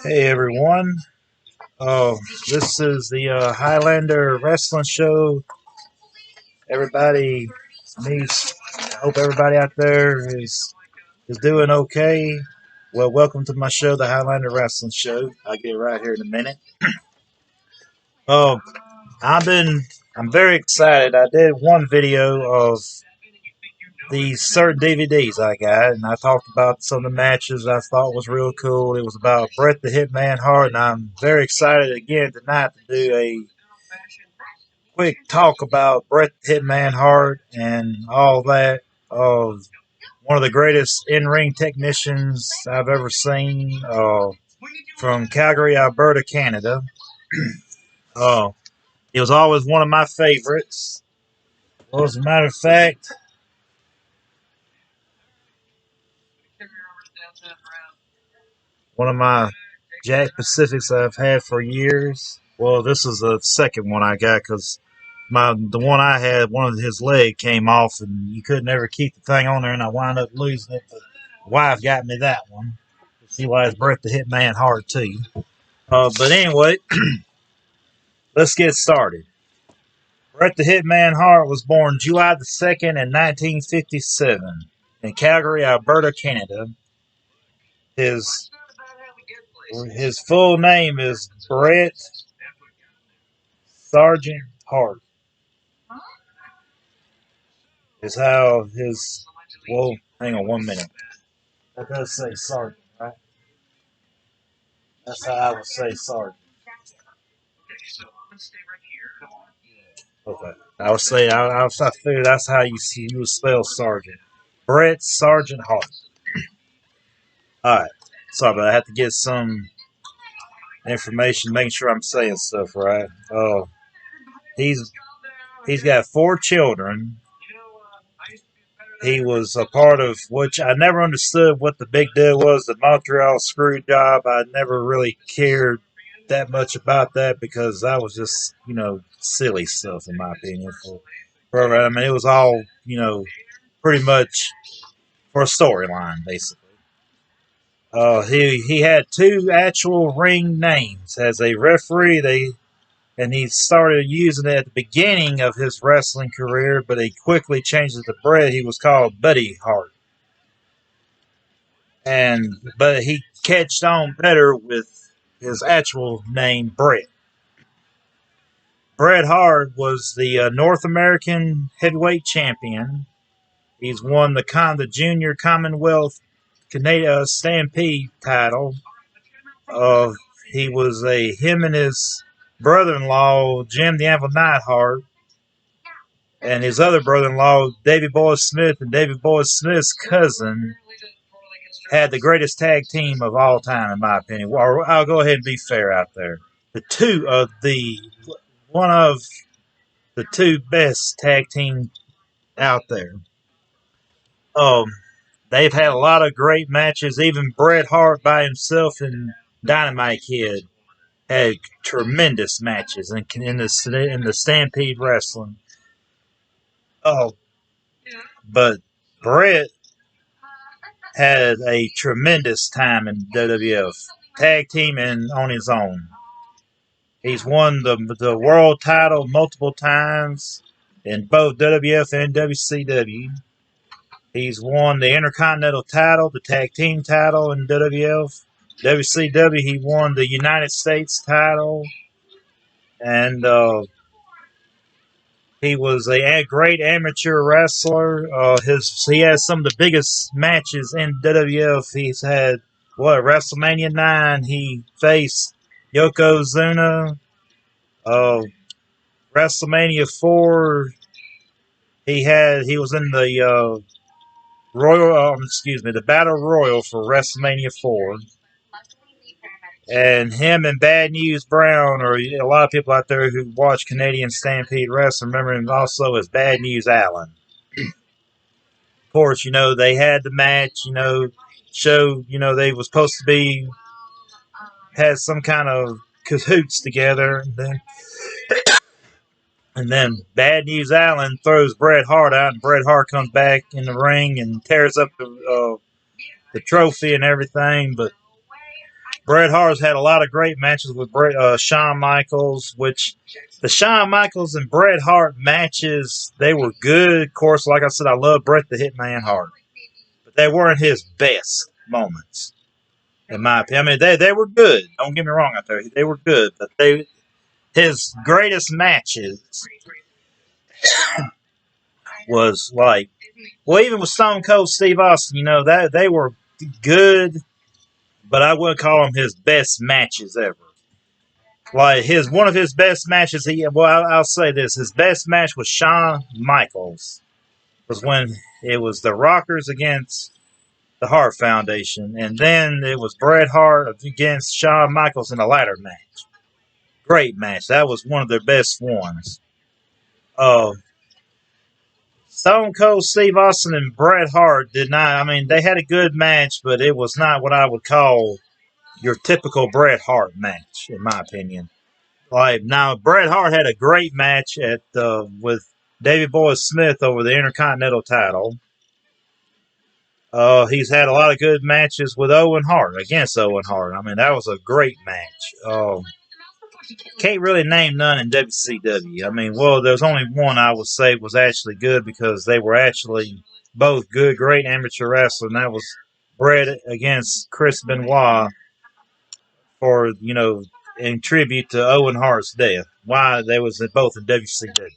Hey everyone. This is the Highlander Wrestling Show. Everybody needs. I hope everybody out there is doing okay. Well, welcome to my show, the Highlander Wrestling Show. I'll get right here in a minute. Oh, I've been. I'm very excited. I did one video of these certain DVDs I got, and I talked about some of the matches I thought was real cool. It was about Bret the Hitman Hart, and I'm very excited again tonight to do a quick talk about Bret the Hitman Hart and all that. One of the greatest in-ring technicians I've ever seen, from Calgary, Alberta, Canada. Uh, he was always one of my favorites. Well, as a matter of fact, one of my Jack Pacifics I've had for years. Well, this is the second one I got because the one I had, one of his leg came off and you couldn't ever keep the thing on there, and I wound up losing it. But wife got me that one. She likes Bret the Hitman Hart too. But anyway, let's get started. Bret the Hitman Hart was born July the 2nd in 1957 in Calgary, Alberta, Canada. His his full name is Bret Sergeant Hart. Is how his. Well, hang on 1 minute. That does say Sergeant, right? That's how I would say Sergeant. Okay. I would say I figured that's how you would spell Sergeant. Bret Sergeant Hart. All right. Sorry, but I have to get some information, making sure I'm saying stuff right. He's he's got 4 children. He was a part of which I never understood what the big deal was. The Montreal screw job. I never really cared that much about that because that was just silly stuff in my opinion. I mean, it was all pretty much for a storyline basically. He had 2 actual ring names as a referee. And he started using it at the beginning of his wrestling career, but he quickly changed it to Bret. He was called Buddy Hart, but he catched on better with his actual name, Bret. Bret Hart was the North American Heavyweight Champion. He's won the Junior Commonwealth Canadian Stampede title. Uh, he was him and his brother-in-law Jim the Anvil Neidhart, and his other brother-in-law, Davy Boy Smith, and Davy Boy Smith's cousin, had the greatest tag team of all time, in my opinion. Well, I'll go ahead and be fair out there. One of the 2 best tag team out there. Um, they've had a lot of great matches. Even Bret Hart by himself and Dynamite Kid had tremendous matches in the Stampede Wrestling. Oh, but Bret had a tremendous time in WWF, tag team and on his own. He's won the world title multiple times in both WWF and WCW. He's won the Intercontinental title, the tag team title in WWF. WCW, he won the United States title, and he was a great amateur wrestler. He has some of the biggest matches in WWF. He's had WrestleMania 9. He faced Yokozuna. WrestleMania 4. He was in the the Battle Royal for WrestleMania 4. And him and Bad News Brown, or a lot of people out there who watch Canadian Stampede Wrestling remember him also as Bad News Allen. Of course, they had the match, show, they was supposed to be, had some kind of cahoots together. And then Bad News Allen throws Bret Hart out, and Bret Hart comes back in the ring and tears up the trophy and everything. But Bret Hart's had a lot of great matches with Shawn Michaels, which the Shawn Michaels and Bret Hart matches, they were good. Of course, like I said, I love Bret the Hitman Hart, but they weren't his best moments, in my opinion. I mean, they were good. Don't get me wrong out there. They were good, but his greatest matches was like, well, even with Stone Cold Steve Austin, that they were good, but I wouldn't call them his best matches ever. Like one of his best matches, I'll say this: his best match was Shawn Michaels, was when it was the Rockers against the Hart Foundation, and then it was Bret Hart against Shawn Michaels in a ladder match. Great match. That was one of their best ones. Uh, Stone Cold Steve Austin and Bret Hart did not. I mean, they had a good match, but it was not what I would call your typical Bret Hart match, in my opinion. Like now, Bret Hart had a great match with Davey Boy Smith over the Intercontinental title. He's had a lot of good matches with Owen Hart against Owen Hart. I mean, that was a great match. Can't really name none in WCW. I mean, well, there's only one I would say was actually good because they were actually both good, great amateur wrestlers, and that was Bret against Chris Benoit for, in tribute to Owen Hart's death. Why they was both in WCW.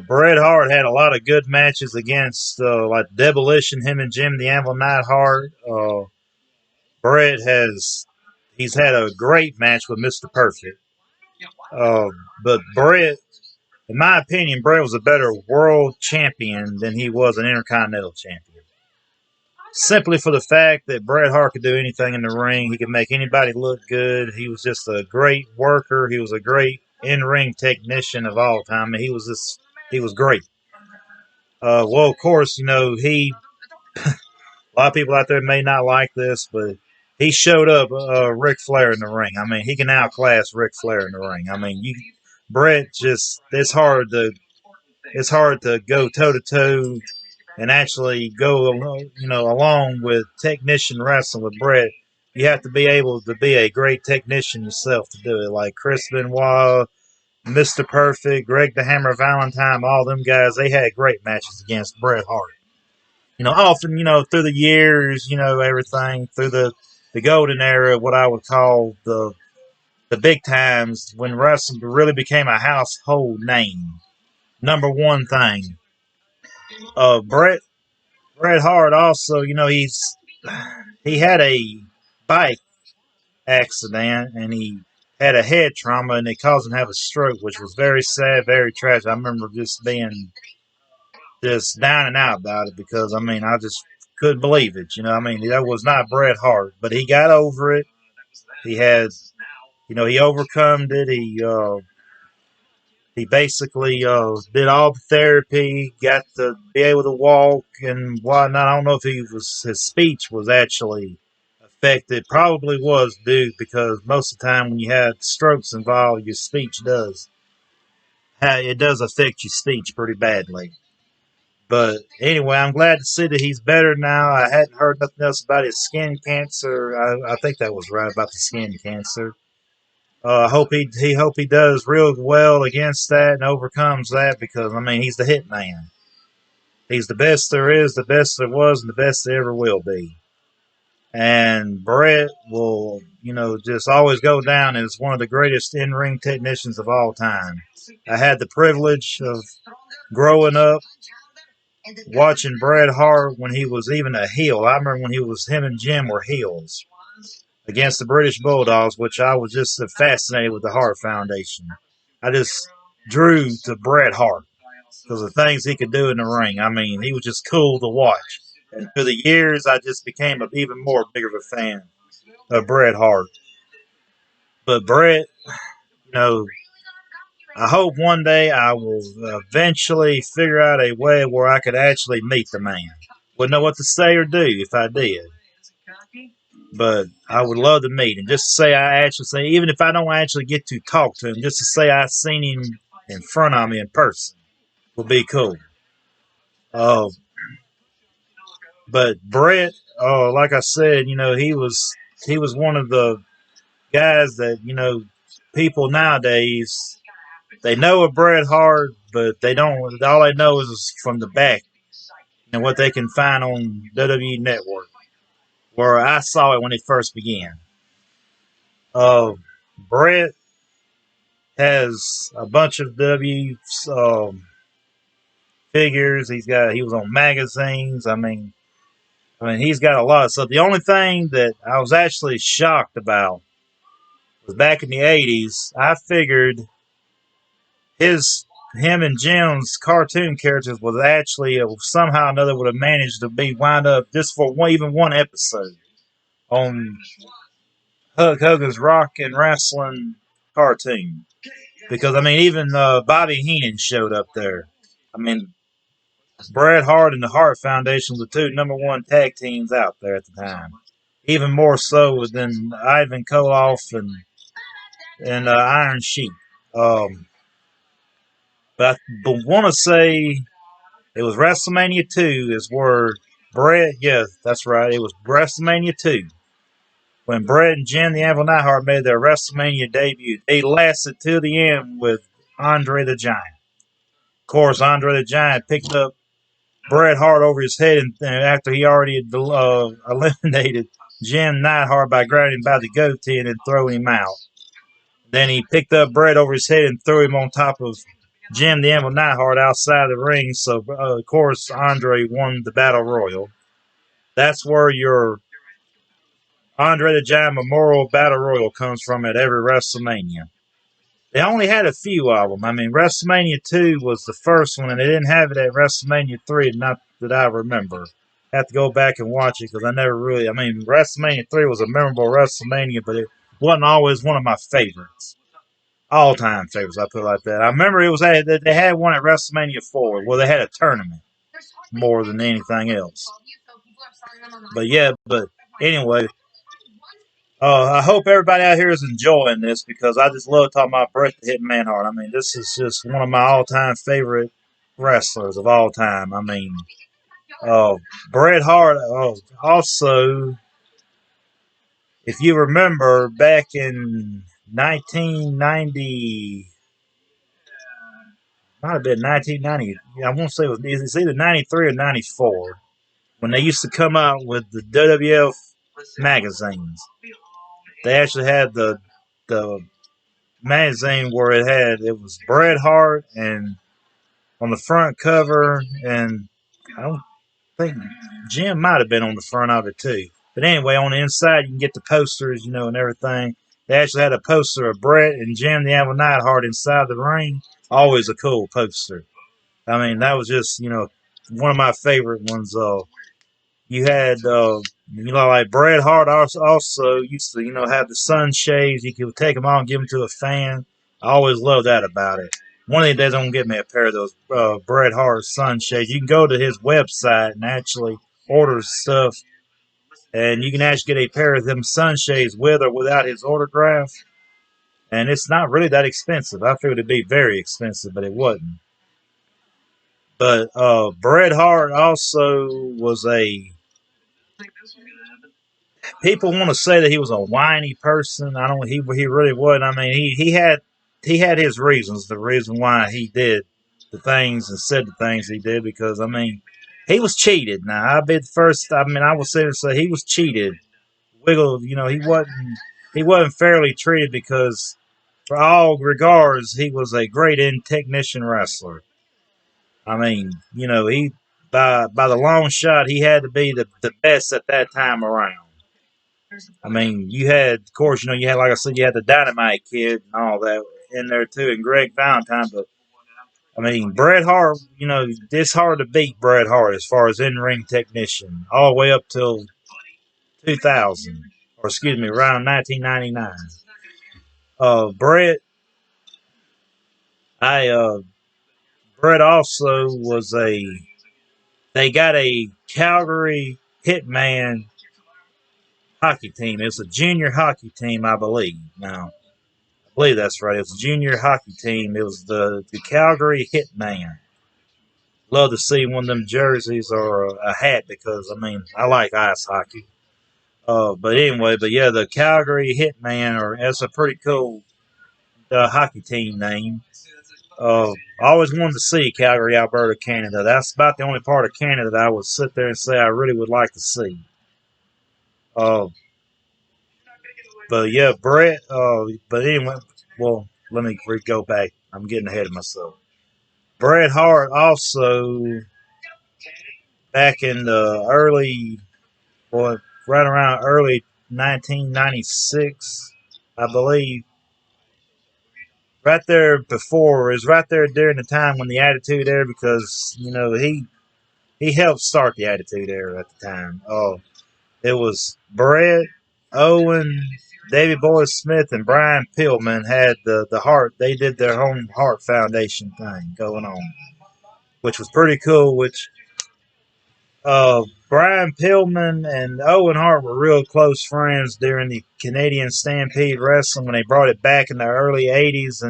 Bret Hart had a lot of good matches against like Demolition, him and Jim the Anvil Neidhart. Bret he's had a great match with Mr. Perfect. But Bret, in my opinion, Bret was a better world champion than he was an Intercontinental champion. Simply for the fact that Bret Hart could do anything in the ring. He could make anybody look good. He was just a great worker. He was a great in-ring technician of all time. He was great. Well, of course, a lot of people out there may not like this, but he showed up Ric Flair in the ring. I mean, he can outclass Ric Flair in the ring. I mean, Bret it's hard to go toe to toe and actually go, along with technician wrestling with Bret. You have to be able to be a great technician yourself to do it. Like Chris Benoit, Mr. Perfect, Greg the Hammer Valentine, all them guys, they had great matches against Bret Hart. Often, through the years, everything through the golden era, what I would call the big times when wrestling really became a household name. Number one thing. Bret Hart also, he had a bike accident and he had a head trauma and it caused him to have a stroke, which was very sad, very tragic. I remember just being just down and out about it because I just couldn't believe it. I mean, that was not Bret Hart, but he got over it. He had, he overcome it. He basically did all the therapy, got to be able to walk and whatnot. I don't know if his speech was actually affected. Probably was due because most of the time when you have strokes involved, your speech it does affect your speech pretty badly. But anyway, I'm glad to see that he's better now. I hadn't heard nothing else about his skin cancer. I think that was right about the skin cancer. I hope he does real well against that and overcomes that because he's the hitman. He's the best there is, the best there was, and the best there ever will be. And Bret will, just always go down as one of the greatest in-ring technicians of all time. I had the privilege of growing up watching Bret Hart when he was even a heel. I remember when him and Jim were heels against the British Bulldogs, which I was just fascinated with the Hart Foundation. I just drew to Bret Hart because of the things he could do in the ring. He was just cool to watch. And through the years, I just became even more bigger of a fan of Bret Hart. But Bret, I hope one day I will eventually figure out a way where I could actually meet the man. Wouldn't know what to say or do if I did. But I would love to meet him. Just to say even if I don't actually get to talk to him, just to say I seen him in front of me in person would be cool. But Bret, like I said, he was one of the guys that people nowadays they know of Bret Hart, but they don't. All they know is from the back and what they can find on WWE Network, where I saw it when it first began. Uh, Bret has a bunch of W figures. He was on magazines. I mean, he's got a lot of stuff. The only thing that I was actually shocked about was back in the '80s. I figured him and Jim's cartoon characters was actually somehow or another would have managed to be wind up just for even one episode on Hulk Hogan's Rock and Wrestling cartoon. Because even Bobby Heenan showed up there. I mean, Bret Hart and the Hart Foundation were the two number one tag teams out there at the time. Even more so than Ivan Koloff and Iron Sheik. Um, but I want to say it was WrestleMania 2 is where Bret, yeah, that's right, it was WrestleMania 2 when Bret and Jim the Anvil Neidhart made their WrestleMania debut. They lasted till the end with Andre the Giant. Of course, Andre the Giant picked up Bret Hart over his head, and after he already had, eliminated Jim Neidhart by grabbing him by the goatee and then throwing him out. Then he picked up Bret over his head and threw him on top of Jim the Anvil Neidhart outside the ring. So, of course, Andre won the Battle Royal. That's where your Andre the Giant Memorial Battle Royal comes from at every WrestleMania. They only had a few of them. WrestleMania 2 was the first one, and they didn't have it at WrestleMania 3, not that I remember. I have to go back and watch it because I never really. WrestleMania 3 was a memorable WrestleMania, but it wasn't always one of my favorites. All time favorites, I put it like that. I remember they had one at WrestleMania 4 where they had a tournament more than anything else. But anyway, I hope everybody out here is enjoying this because I just love talking about Bret the Hitman Hart. This is just one of my all-time favorite wrestlers of all time. Bret Hart also, if you remember, back in 1990, might have been 1990. I won't say it's either 93 or 94 when they used to come out with the WWF magazines. They actually had the magazine where it was Bret Hart and on the front cover, and I don't think Jim might have been on the front of it too. But anyway, on the inside you can get the posters, and everything. They actually had a poster of Bret and Jim the Anvil Neidhart inside the ring. Always a cool poster. That was just one of my favorite ones. You had like Bret Hart also used to have the sunshades. You could take them on and give them to a fan. I always loved that about it. One of these days I'm gonna get me a pair of those Bret Hart sunshades. You can go to his website and actually order stuff, and you can actually get a pair of them sunshades with or without his autograph. And it's not really that expensive. I figured it'd be very expensive, but it wasn't. But Bret Hart also was a people want to say that he was a whiny person. I don't. He really wasn't. He had his reasons. The reason why he did the things and said the things he did because he was cheated. Now I'll be the first. I will say he was cheated. Wiggle. He wasn't fairly treated because for all regards he was a great technician wrestler. He by the long shot he had to be the best at that time around. You had, of course, you had, like I said, you had the Dynamite Kid and all that in there too, and Greg Valentine. But Bret Hart, it's hard to beat Bret Hart as far as in-ring technician, all the way up till 2000, or excuse me, around 1999. Bret, Bret also was they got a Calgary Hitman hockey team. It's a junior hockey team, I believe. Now, I believe that's right. It was a junior hockey team. It was the Calgary Hitman. love to see one of them jerseys or a hat because I mean I like ice hockey. But anyway, but yeah, the Calgary Hitman, or that's a pretty cool hockey team name. I always wanted to see Calgary, Alberta, Canada. That's about the only part of Canada that I would sit there and say I really would like to see. Uh, but yeah, Bret. But anyway, well, let me go back. I'm getting ahead of myself. Bret Hart also back in the early, well, right around early 1996, I believe. Right there before is right there during the time when the Attitude Era, because he helped start the Attitude Era at the time. Oh, it was Bret, Owen, David Boy Smith, and Brian Pillman had the Heart. They did their own Heart Foundation thing going on, which was pretty cool. Which Brian Pillman and Owen Hart were real close friends during the Canadian Stampede Wrestling when they brought it back in the early '80s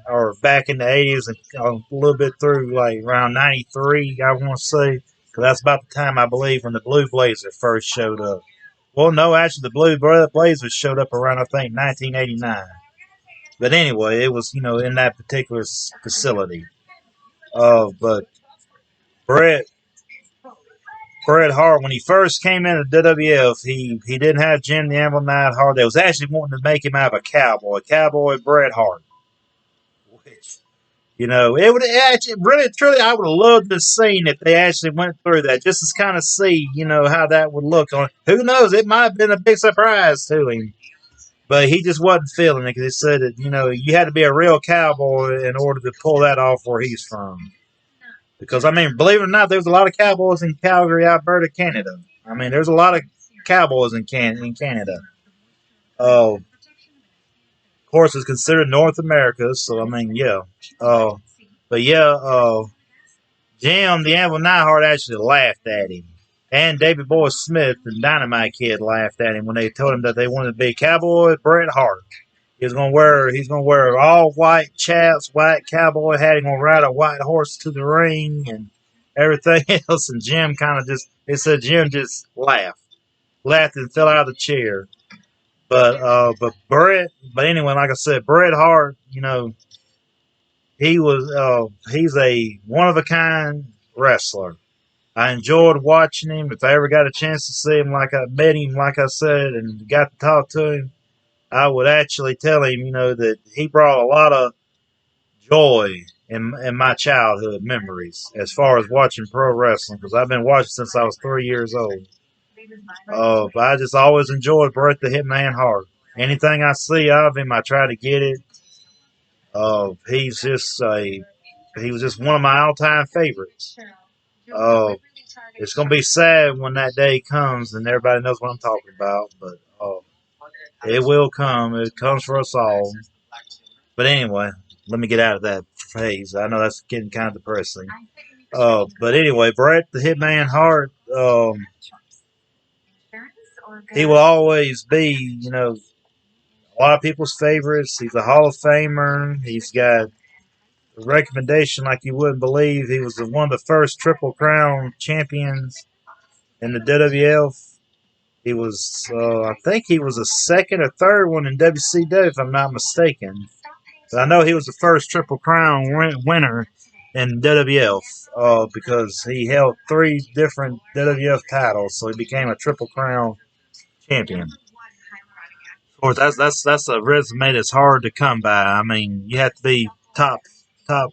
or back in the '80s and a little bit through like around '93, I want to say, because that's about the time I believe when the Blue Blazer first showed up. Well, no, actually, the Blue Blazers showed up around I think 1989. But anyway, it was in that particular facility. But Bret Bret Hart, when he first came into WWF, he didn't have Jim the Anvil Knight Hart. They was actually wanting to make him out of a cowboy Bret Hart. Which, it would actually, really, truly, I would have loved to have seen if they actually went through that, just to kind of see, how that would look on. Who knows? It might have been a big surprise to him. But he just wasn't feeling it because he said that, you had to be a real cowboy in order to pull that off where he's from. Because, I mean, believe it or not, there's a lot of cowboys in Calgary, Alberta, Canada. I mean, there's a lot of cowboys in Canada. Of course, it's considered North America, so, I mean, yeah. Uh, but, yeah, Jim, the Anvil Neidhart, actually laughed at him. And David Boy Smith, the Dynamite Kid, laughed at him when they told him that they wanted to be cowboy Bret Hart. He's gonna wear all white chaps, white cowboy hat. He's gonna ride a white horse to the ring and everything else. And Jim kind of Jim just laughed and fell out of the chair. But anyway, like I said, Bret Hart, he's a one of a kind wrestler. I enjoyed watching him. If I ever got a chance to see him, like I met him, like I said, and got to talk to him, I would actually tell him, that he brought a lot of joy in my childhood memories as far as watching pro wrestling because I've been watching since I was 3 years old. But I just always enjoyed Bret the Hitman Hart. Anything I see of him, I try to get it. He's just he was just one of my all-time favorites. Uh, it's gonna be sad when that day comes and everybody knows what I'm talking about, but it will come. It comes for us all. But anyway, let me get out of that phase. I know that's getting kind of depressing. But anyway, Bret the Hitman Hart, he will always be, a lot of people's favorites. He's a Hall of Famer. He's got a recommendation like you wouldn't believe. He was one of the first Triple Crown champions in the WWF. He was, I think he was a second or third one in WCW, if I'm not mistaken. But I know he was the first Triple Crown winner in WWF because he held 3 different WWF titles, so he became a Triple Crown champion. Of course, that's a resume that's hard to come by. I mean, you have to be top uh,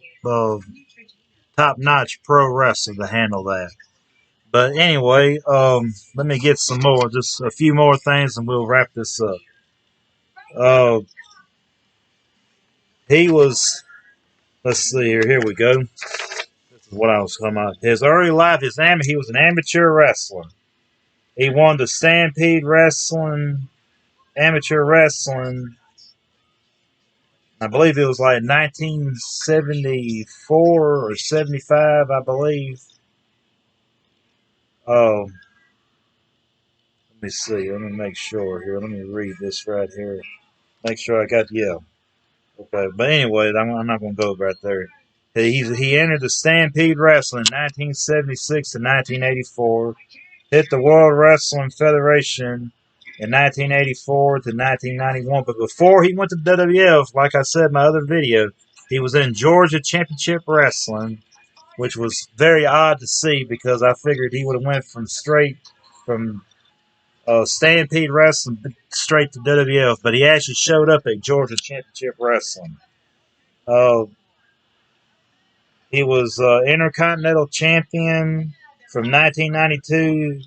top notch pro wrestler to handle that. But anyway, let me get some more, just a few more things, and we'll wrap this up. Uh, he was, let's see here. Here we go. This is what I was talking about. His early life, he was an amateur wrestler. He won the Stampede Wrestling, amateur wrestling. I believe it was like 1974 or 75, I believe. Oh, let me see. Let me make sure here. Let me read this right here. Make sure I got, yeah. Okay. But anyway, I'm not going to go right there. He entered the Stampede Wrestling in 1976 to 1984. Hit the World Wrestling Federation in 1984 to 1991. But before he went to WWF, like I said in my other video, he was in Georgia Championship Wrestling, which was very odd to see because I figured he would have went from Stampede Wrestling straight to WWF, but he actually showed up at Georgia Championship Wrestling. He was Intercontinental Champion from 1992,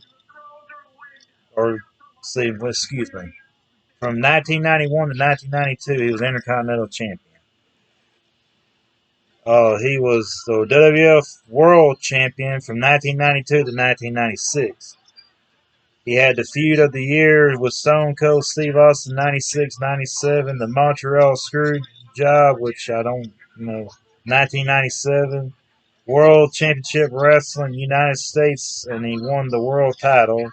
excuse me, from 1991 to 1992, he was Intercontinental Champion. He was the WWF World Champion from 1992 to 1996. He had the feud of the year with Stone Cold Steve Austin, 96-97. The Montreal Screw Job, which I don't know, 1997. World Championship Wrestling, United States, and he won the world title.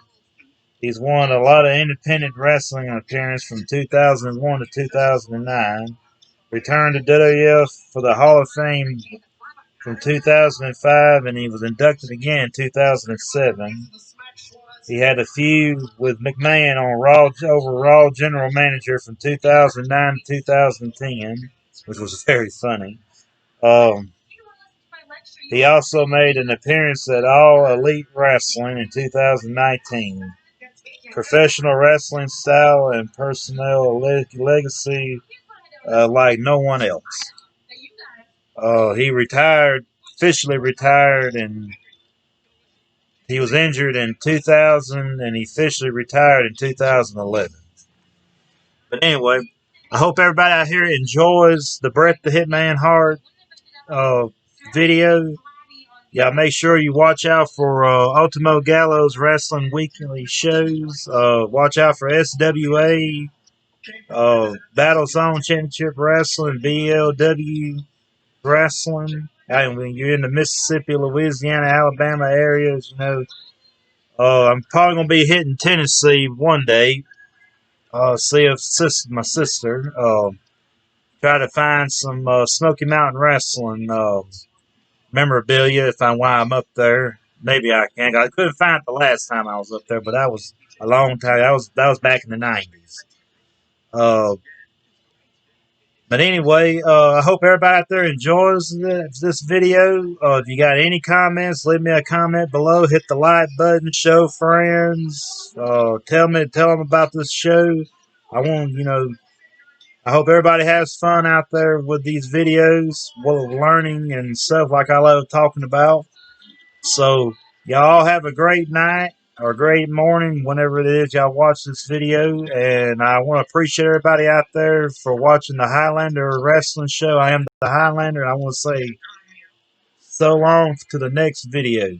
He's won a lot of independent wrestling appearances from 2001 to 2009. Returned to WWF for the Hall of Fame from 2005, and he was inducted again in 2007. He had a feud with McMahon on Raw General Manager from 2009 to 2010, which was very funny. He also made an appearance at All Elite Wrestling in 2019. Professional wrestling style and personnel legacy like no one else. He officially retired, and he was injured in 2000, and he officially retired in 2011. But anyway, I hope everybody out here enjoys the Bret the Hitman Hart video. Y'all make sure you watch out for Ultimo Gallows Wrestling Weekly shows. Watch out for SWA, Battle Zone Championship Wrestling, BLW Wrestling. And when you're in the Mississippi, Louisiana, Alabama areas, I'm probably going to be hitting Tennessee one day. See if my sister. Try to find some Smoky Mountain Wrestling memorabilia while I'm up there. Maybe I can. I couldn't find it the last time I was up there, but that was a long time. That was back in the 90s. But anyway, I hope everybody out there enjoys this video. If you got any comments, leave me a comment below. Hit the like button. Show friends. Tell them about this show. I hope everybody has fun out there with these videos, learning and stuff like I love talking about. So, y'all have a great night or a great morning whenever it is y'all watch this video. And I want to appreciate everybody out there for watching the Highlander Wrestling Show. I am the Highlander, and I want to say so long to the next video.